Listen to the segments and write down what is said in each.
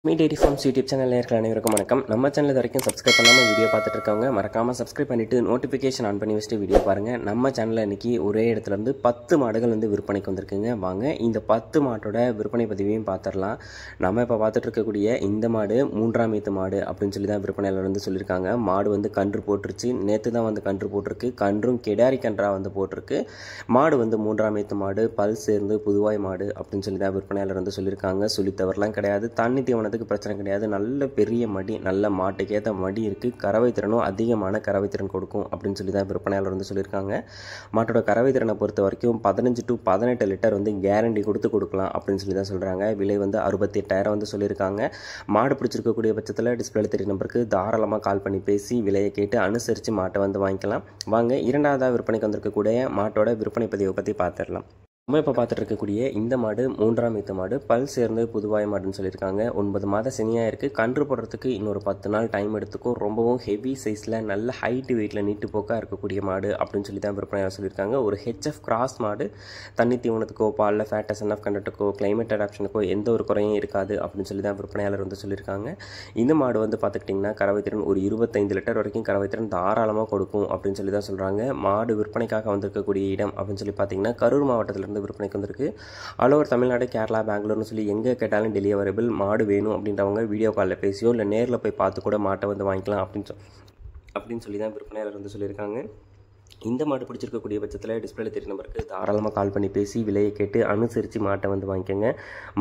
Me dairy farms YouTube channel நேயர்கள் அனைவருக்கும் வணக்கம். நம்ம சேனல் வரைக்கும் சப்ஸ்கிரைப் பண்ணாமல் வீடியோ பார்த்துட்டு இருக்கவங்க மறக்காமல் சப்ஸ்கிரைப் பண்ணிவிட்டு நோட்டிஃபிகேஷன் ஆன் பண்ணி வச்சுட்டு வீடியோ பாருங்கள். நம்ம சேனலில் இன்றைக்கி ஒரே இடத்துல இருந்து 10 மாடுகள் விற்பனைக்கு வந்திருக்குங்க. வாங்க இந்த 10 மாட்டோட விற்பனை பதிவையும் பார்த்துடலாம். நம்ம இப்போ பார்த்துட்டு இருக்கக்கூடிய இந்த மாடு 3ஆம் ஈத்து மாடு அப்படின்னு சொல்லி தான் விற்பனையாளர் சொல்லியிருக்காங்க. மாடு கன்று போட்டுருச்சு. நேற்று தான் கன்று போட்டிருக்கு. கன்றும் கெடாரி கன்றாக போட்டிருக்கு. மாடு 3ஆம் ஈத்து மாடு, பல் சேர்ந்து புதுவாய் மாடு அப்படின்னு சொல்லி தான் விற்பனையாளர் சொல்லியிருக்காங்க. சொல்லித்தவரெலாம் கிடையாது. தண்ணி தீவன பிரச்சனை கிடையாது. நல்ல பெரிய மடி, நல்ல மாட்டுக்கேற்ற மடி இருக்குது. கறவை திறனும் அதிகமான கறவை திறன் கொடுக்கும் அப்படின்னு சொல்லி தான் விற்பனையாளர் சொல்லியிருக்காங்க. மாட்டோட கறவை திறனை பொறுத்த வரைக்கும் 15 to 18 லிட்டர் கேரண்டி கொடுக்கலாம் அப்படின்னு சொல்லி தான் சொல்கிறாங்க. விலை 68,000 சொல்லியிருக்காங்க. மாடு பிடிச்சிருக்கக்கூடிய பட்சத்தில் டிஸ்பிளே தெரிய நம்பருக்கு தாராளமாக கால் பண்ணி பேசி விலையை கேட்டு அனுசரித்து மாட்டை வாங்கிக்கலாம். வாங்க இரண்டாவதாக விற்பனைக்கு வந்திருக்கக்கூடிய மாட்டோட விற்பனை பதிவை பற்றி பார்த்துடலாம். நம்ம இப்போ பார்த்துட்டு இருக்கக்கூடிய இந்த மாடு 3ஆம் ஈத்து மாடு, பல் சேர்ந்து புதுவாய் மாடுன்னு சொல்லியிருக்காங்க. 9 மாத சினியாக இருக்குது. கன்று போடுறதுக்கு இன்னொரு 10 நாள் டைம் எடுத்துக்கும். ரொம்பவும் ஹெவி சைஸில் நல்ல ஹைட்டு வெயிட்டில் நீட்டு போக்காக இருக்கக்கூடிய மாடு அப்படின்னு சொல்லி தான் விற்பனையாக சொல்லியிருக்காங்க. ஒரு ஹெச்எஃப் கிராஸ் மாடு. தண்ணி தீவனத்துக்கோ பாலில் ஃபேட்டஸ் ஆஃப் கண்டக்டுக்கோ கிளைமேட் அடாப்ஷனுக்கோ எந்த ஒரு குறையும் இருக்காது அப்படின்னு சொல்லி தான் விற்பனையாளர் சொல்லியிருக்காங்க. இந்த மாடு பார்த்துக்கிட்டிங்கன்னா கறவை திறன் ஒரு 25 லிட்டர் வரைக்கும் கறவை திறன் தாராளமாக கொடுக்கும் அப்படின்னு சொல்லி தான் சொல்கிறாங்க. மாடு விற்பனைக்காக வந்திருக்கக்கூடிய இடம் அப்படின்னு சொல்லி பார்த்தீங்கன்னா கரூர் மாவட்டத்திலிருந்து விற்பனைக்கு வந்திருக்கு. ஆல் ஓவர் தமிழ்நாடு, கேரளா, பெங்களூர்னு சொல்லி எங்கே கேட்டாலும் டெலிவரபிள். மாடு வேணும் அப்படின்றவங்க வீடியோ காலில் பேசியோ இல்லை நேரில் போய் பார்த்து கூட மாட்டை வாங்கிக்கலாம் அப்படின்னு சொல்லி தான் விற்பனையாளர் சொல்லியிருக்காங்க. இந்த மாடு பிடிச்சிருக்கக்கூடிய பட்சத்தில் டிஸ்பிளே தெரிய நம்பருக்கு தாராளமாக கால் பண்ணி பேசி விலையை கேட்டு அனுசரித்து மாட்டை வாங்கிக்கோங்க.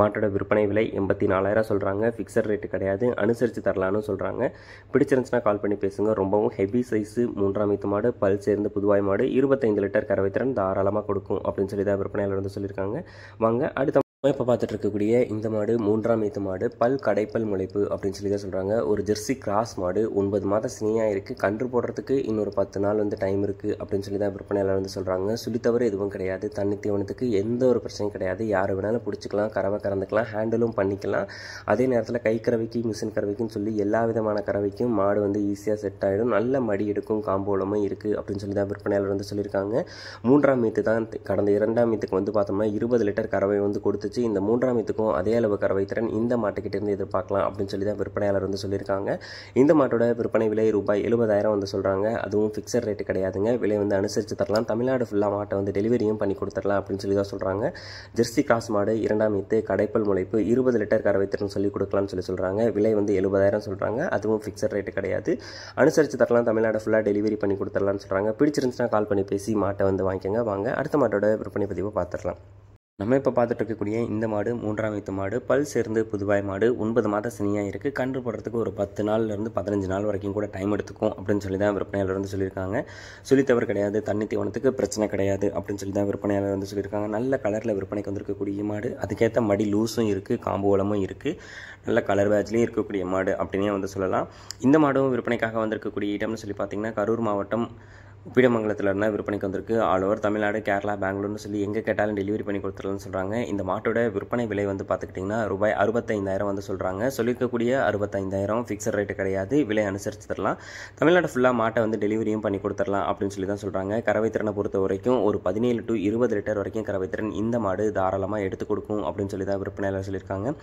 மாட்டோட விற்பனை விலை 84,000 சொல்கிறாங்க. ஃபிக்ஸட் ரேட்டு கிடையாது. அனுசரித்து தரலான்னு சொல்கிறாங்க. பிடிச்சிருந்துச்சுன்னா கால் பண்ணி பேசுங்க. ரொம்பவும் ஹெவி சைஸு 3ஆம் ஈத்து மாடு, பல் சேர்ந்து புதுவாய் மாடு, 25 லிட்டர் கறவை திறன் தாராளமாக கொடுக்கும் அப்படின்னு சொல்லி தான் விற்பனையாளர் சொல்லியிருக்காங்க. வாங்க அடுத்த இப்போ பார்த்துட்டு இருக்கக்கூடிய இந்த மாடு 3ஆம் ஈத்து மாடு, பல் கடைப்பல் முளைப்பு அப்படின்னு சொல்லி தான் சொல்கிறாங்க. ஒரு ஜெர்சி கிராஸ் மாடு, 9 மாத சினியாக இருக்குது. கன்று போடுறதுக்கு இன்னொரு 10 நாள் டைம் இருக்குது அப்படின்னு சொல்லி தான் விற்பனையாளர் சொல்கிறாங்க. சொல்லித்தவறு எதுவும் கிடையாது. தண்ணி தீவனத்துக்கு எந்த ஒரு பிரச்சனையும் கிடையாது. யார் வேணாலும் பிடிச்சிக்கலாம், கறவை கறந்துக்கலாம், ஹேண்டிலும் பண்ணிக்கலாம். அதே நேரத்தில் கை கறவைக்கு, மிஷின் கறவைக்குன்னு சொல்லி எல்லா விதமான கறவைக்கும் மாடு ஈஸியாக செட் ஆகிடும். நல்ல மடி எடுக்கும், காம்போலமும் இருக்குது அப்படின்னு சொல்லி தான் விற்பனையாளர் சொல்லியிருக்காங்க. 3ஆம் ஈத்து தான். கடந்த 2ஆம் ஈத்துக்கு பார்த்தோம்னா 20 லிட்டர் கறவை கொடுத்து இந்த 3ஆம் ஈத்துக்கும் அதே அளவு கறவை திறன் இந்த மாட்டுக்கிட்ட இருந்து எதிர்பார்க்கலாம் அப்படின்னு சொல்லி தான் விற்பனையாளர் சொல்லியிருக்காங்க. இந்த மாட்டோட விற்பனை விலை ரூபாய் 70,000 சொல்கிறாங்க. அதுவும் ஃபிக்ஸட் ரேட்டு கிடையாதுங்க. விலை அனுசரித்து தரலாம். தமிழ்நாடு ஃபுல்லாக மாட்டை டெலிவரியும் பண்ணி கொடுத்துடலாம் அப்படின்னு சொல்லி தான் சொல்கிறாங்க. ஜெர்சி கிராஸ் மாடு, 2ஆம் ஈத்து, கடைப்பல் முளைப்பு, 20 லிட்டர் கறவை திறன் சொல்லி கொடுக்கலாம்னு சொல்கிறாங்க. விலை 70,000 சொல்கிறாங்க. அதுவும் ஃபிக்ஸட் ரேட்டு கிடையாது. அனுசரித்து தரலாம். தமிழ்நாடு ஃபுல்லாக டெலிவரி பண்ணி கொடுத்துடலாம்னு சொல்கிறாங்க. பிடிச்சிருந்துச்சுன்னா கால் பண்ணி பேசி மாட்டை வாங்கிக்கோங்க. வாங்க அடுத்த மாட்டோட விற்பனை பதிவை பார்த்துடலாம். நம்ம இப்போ பார்த்துட்டு இருக்கக்கூடிய இந்த மாடு 3ஆம் ஈத்து மாடு, பல் சேர்ந்து புதுவாய் மாடு, 9 மாத சினியாக இருக்குது. கன்று போடுறதுக்கு ஒரு 10 நாள்லேருந்து 15 நாள் வரைக்கும் கூட டைம் எடுத்துக்கும் அப்படின்னு சொல்லி தான் விற்பனையாளர் சொல்லியிருக்காங்க. சொல்லித்தவர் கிடையாது. தண்ணி தீவனத்துக்கு பிரச்சனை கிடையாது அப்படின்னு சொல்லி தான் விற்பனையாளர் சொல்லியிருக்காங்க. நல்ல கலரில் விற்பனைக்கு வந்திருக்கக்கூடிய மாடு. அதுக்கேற்ற மடி லூஸும் இருக்குது, காம்போலமும் இருக்குது. நல்ல கலர் பேட்ச்லேயும் இருக்கக்கூடிய மாடு அப்படின்னே சொல்லலாம். இந்த மாடும் விற்பனைக்காக வந்திருக்கக்கூடிய இடம்னு சொல்லி பார்த்தீங்கன்னா கரூர் மாவட்டம் உப்பிடமங்கலத்தில் இருந்தால் விற்பனைக்கு வந்திருக்கு. ஆல் ஓவர் தமிழ்நாடு, கேரளா, பெங்களூர்னு சொல்லி எங்கே கேட்டாலும் டெலிவரி பண்ணி கொடுத்துடலாம்னு சொல்கிறாங்க. இந்த மாட்டோட விற்பனை விலை பார்த்துக்கிட்டிங்கன்னா ரூபாய் 65,000 சொல்கிறாங்க. சொல்லியிருக்கக்கூடிய 65,000 ஃபிக்ஸட் ரேட்டு கிடையாது. விலை அனுசரித்து தரலாம். தமிழ்நாடு ஃபுல்லாக மாட்டை டெலிவரியும் பண்ணி கொடுத்துடலாம் அப்படின்னு சொல்லி தான் சொல்கிறாங்க. கறவை திறனை பொறுத்த வரைக்கும் ஒரு 17 to 20 லிட்டர் வரைக்கும் கறவை திறன் இந்த மாடு தாராளமாக எடுத்து கொடுக்கும் அப்படின்னு சொல்லி தான் விற்பனையாளர் சொல்லியிருக்காங்க.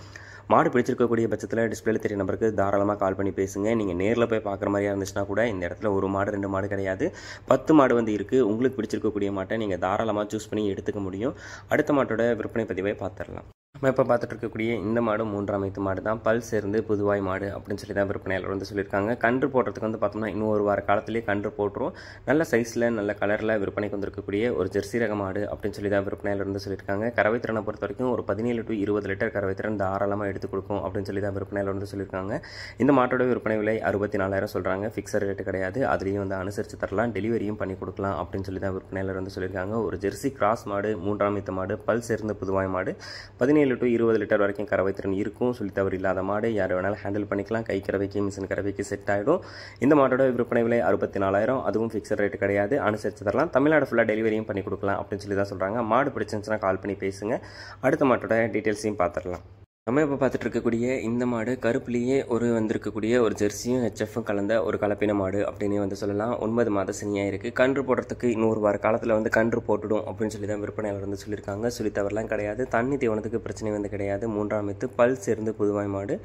மாடு பிடிச்சிருக்கக்கூடிய பட்சத்தில் டிஸ்பிளே தெரிய நம்பருக்கு தாராளமாக கால் பண்ணி பேசுங்க. நீங்கள் நேரில் போய் பார்க்குற மாதிரியா இருந்துச்சுன்னா கூட இந்த இடத்துல ஒரு மாடு 2 மாடு கிடையாது, 10 மாடு இருக்குது. உங்களுக்கு பிடிச்சிருக்கக்கூடிய மாட்டை நீங்கள் தாராளமாக சூஸ் பண்ணி எடுத்துக்க முடியும். அடுத்த மாட்டோட விற்பனை பதிவை பார்த்துடலாம். நம்ம இப்போ பார்த்துட்டு இருக்கக்கூடிய இந்த மாடு 3ஆம் ஈத்து மாடு தான், பல் சேர்ந்து புதுவாய் மாடு அப்படின்னு சொல்லி தான் விற்பனையாளர் சொல்லியிருக்காங்க. கன்று போடுறதுக்கு பார்த்தோம்னா இன்னும் ஒரு வார காலத்திலேயே கன்று போட்டுரும். நல்ல சைஸில் நல்ல கலரில் விற்பனைக்கு வந்திருக்கக்கூடிய ஒரு ஜெர்சி ரக மாடு அப்படின்னு சொல்லி தான் விற்பனையாளர் சொல்லியிருக்காங்க. கறவை திறனை பொறுத்த வரைக்கும் ஒரு 17 to 20 லிட்டர் கறவை திறன் தாராளமாக எடுத்து கொடுக்கும் அப்படின்னு சொல்லி தான் விற்பனையாளர் சொல்லியிருக்காங்க. இந்த மாட்டோட விற்பனை விலை 64,000 சொல்கிறாங்க. ஃபிக்ஸட் ரேட்டு கிடையாது. அதுலேயும் அனுசரித்து தரலாம். டெலிவரியும் பண்ணி கொடுக்கலாம் அப்படின்னு சொல்லி தான் விற்பனையாளர் சொல்லியிருக்காங்க. ஒரு ஜெர்சி கிராஸ் மாடு, 3ஆம் ஈத்து மாடு, பல் சேர்ந்து புதுவாய் மாடு, 17 to 20 லிட்டர் வரைக்கும் கறவை திறன் இருக்கும். சொல்லித்தவறு இல்லாத மாடு. யார் வேணாலும் ஹேண்டில் பண்ணிக்கலாம். கை கறவைக்கு, மிஷின் கறவைக்கு செட் ஆகிடும். இந்த மாட்டோட விற்பனை விலை 64,000. அதுவும் ஃபிக்ஸட் ரேட்டு கிடையாது. அனுசரித்து தரலாம். தமிழ்நாடு ஃபுல்லாக டெலிவரியும் பண்ணி கொடுக்கலாம் அப்படின்னு சொல்லி தான் சொல்கிறாங்க. மாடு பிடிச்சிருந்துச்சுன்னா கால் பண்ணி பேசுங்க. அடுத்த மாட்டோட டீட்டெயில்ஸையும் பார்த்துடலாம். நம்ம இப்போ பார்த்துட்டு இருக்கக்கூடிய இந்த மாடு கருப்புலேயே வந்திருக்கக்கூடிய ஒரு ஜெர்சியும் ஹெச்எஃப்பும் கலந்த ஒரு கலப்பின மாடு அப்படின்னு வந்து சொல்லலாம். 9 மாத சினியாக இருக்குது. கன்று போடுறதுக்கு இன்னொரு வார காலத்தில் வந்து கன்று போட்டுடும் அப்படின்னு சொல்லி தான் விற்பனையாளர் வந்து சொல்லியிருக்காங்க. சொல்லி தவறலாம் கிடையாது. தண்ணி தீவனத்துக்கு பிரச்சனை வந்து கிடையாது. 3ஆம் எத்து பல் சேர்ந்து புதுவாய் மாடு.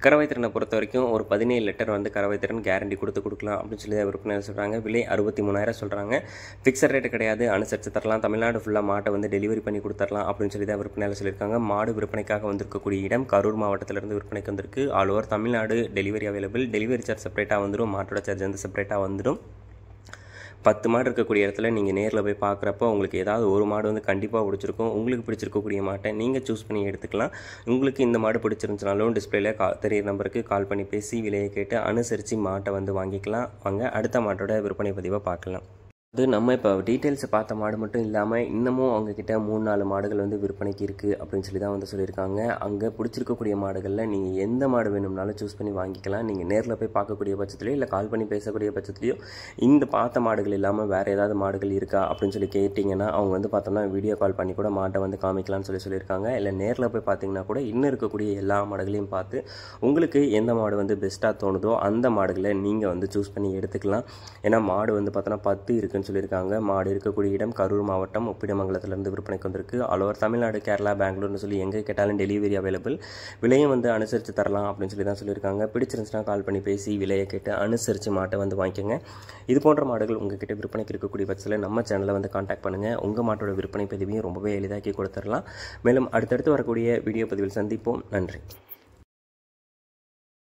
கறவை திறனை பொறுத்த வரைக்கும் ஒரு 17 லிட்டர் வந்து கறவை திறன் கேரண்டி கொடுக்கலாம் அப்படின்னு சொல்லி தான் விற்பனையாளர் சொல்கிறாங்க. விலை 63,000 சொல்கிறாங்க. ஃபிக்ஸட் ரேட்டு கிடையாது. அனுசரித்து தரலாம். தமிழ்நாடு ஃபுல்லாக மாட்டை வந்து டெலிவரி பண்ணி கொடுத்துடலாம் அப்படின்னு சொல்லி தான் விற்பனையாளர் சொல்லியிருக்காங்க. மாடு விற்பனைக்காக வந்திருக்கக்கூடிய கரூர் மாவட்டத்திலிருந்து விற்பனைக்கு வந்திருக்கு. All over Tamil Nadu delivery available. Delivery charge செப்பரேட்டாக வந்துடும். மாட்டோட சார்ஜ் வந்து செப்பரேட்டாக வந்துடும். 10 மாடு இருக்கக்கூடிய இடத்துல நீங்கள் நேரில் போய் பார்க்குறப்போ உங்களுக்கு ஏதாவது ஒரு மாடு வந்து கண்டிப்பாக பிடிச்சிருக்கும். உங்களுக்கு பிடிச்சிருக்கக்கூடிய மாட்டை நீங்கள் சூஸ் பண்ணி எடுத்துக்கலாம். உங்களுக்கு இந்த மாடு பிடிச்சிருந்துச்சுனாலும் டிஸ்பிளேல தெரியிற நம்பருக்கு கால் பண்ணி பேசி விலையை கேட்டு அனுசரித்து மாட்டை வந்து வாங்கிக்கலாம். வாங்க அடுத்த மாட்டோட விற்பனை பதிவை பார்க்கலாம். அது நம்ம இப்போ டீட்டெயில்ஸை பார்த்த மாடு மட்டும் இல்லாமல் இன்னமும் அவங்கக்கிட்ட 3-4 மாடுகள் வந்து விற்பனைக்கு இருக்குது அப்படின்னு சொல்லி தான் வந்து சொல்லியிருக்காங்க. அங்கே பிடிச்சிருக்கக்கூடிய மாடுகளில் நீங்கள் எந்த மாடு வேணும்னாலும் சூஸ் பண்ணி வாங்கிக்கலாம். நீங்கள் நேரில் போய் பார்க்கக்கூடிய பட்சத்துலையோ இல்லை கால் பண்ணி பேசக்கூடிய பட்சத்துலையோ இந்த பார்த்த மாடுகள் இல்லாமல் வேறு ஏதாவது மாடுகள் இருக்கா அப்படின்னு சொல்லி கேட்டிங்கன்னா அவங்க வந்து பார்த்தோம்னா வீடியோ கால் பண்ணி கூட மாட்டை வந்து காமிக்கலாம்னு சொல்லியிருக்காங்க. இல்லை நேரில் போய் பார்த்தீங்கன்னா கூட இன்னும் இருக்கக்கூடிய எல்லா மாடுகளையும் பார்த்து உங்களுக்கு எந்த மாடு வந்து பெஸ்ட்டாக தோணுதோ அந்த மாடுகளை நீங்கள் வந்து சூஸ் பண்ணி எடுத்துக்கலாம். ஏன்னா மாடு வந்து பார்த்தோன்னா 10 இருக்குன்னு சொல்லியிருக்காங்க. மாடு இருக்கக்கூடிய இடம் கரூர் மாவட்டம் உப்பிடமங்கலத்திலிருந்து விற்பனைக்கு வந்திருக்கு. ஆல் ஓவர் தமிழ்நாடு, கேரளா, பெங்களூர்னு சொல்லி எங்கே கேட்டாலும் டெலிவரி அவைலபிள். விலையும் வந்து அனுசரித்து தரலாம் அப்படின்னு சொல்லி தான் சொல்லியிருக்காங்க. பிடிச்சிருந்துச்சுன்னா கால் பண்ணி பேசி விலையை கேட்டு அனுசரித்து மாட்டை வந்து வாங்கிக்கோங்க. இது போன்ற மாடுகள் உங்ககிட்ட விற்பனைக்கு இருக்கக்கூடிய பட்சத்தில் நம்ம சேனலை வந்து கான்டாக்ட் பண்ணுங்கள். உங்கள் மாட்டோட விற்பனை பதிவையும் ரொம்பவே எளிதாக்கி கொடுத்துடலாம். மேலும் அடுத்தடுத்து வரக்கூடிய வீடியோ பதிவில் சந்திப்போம். நன்றி.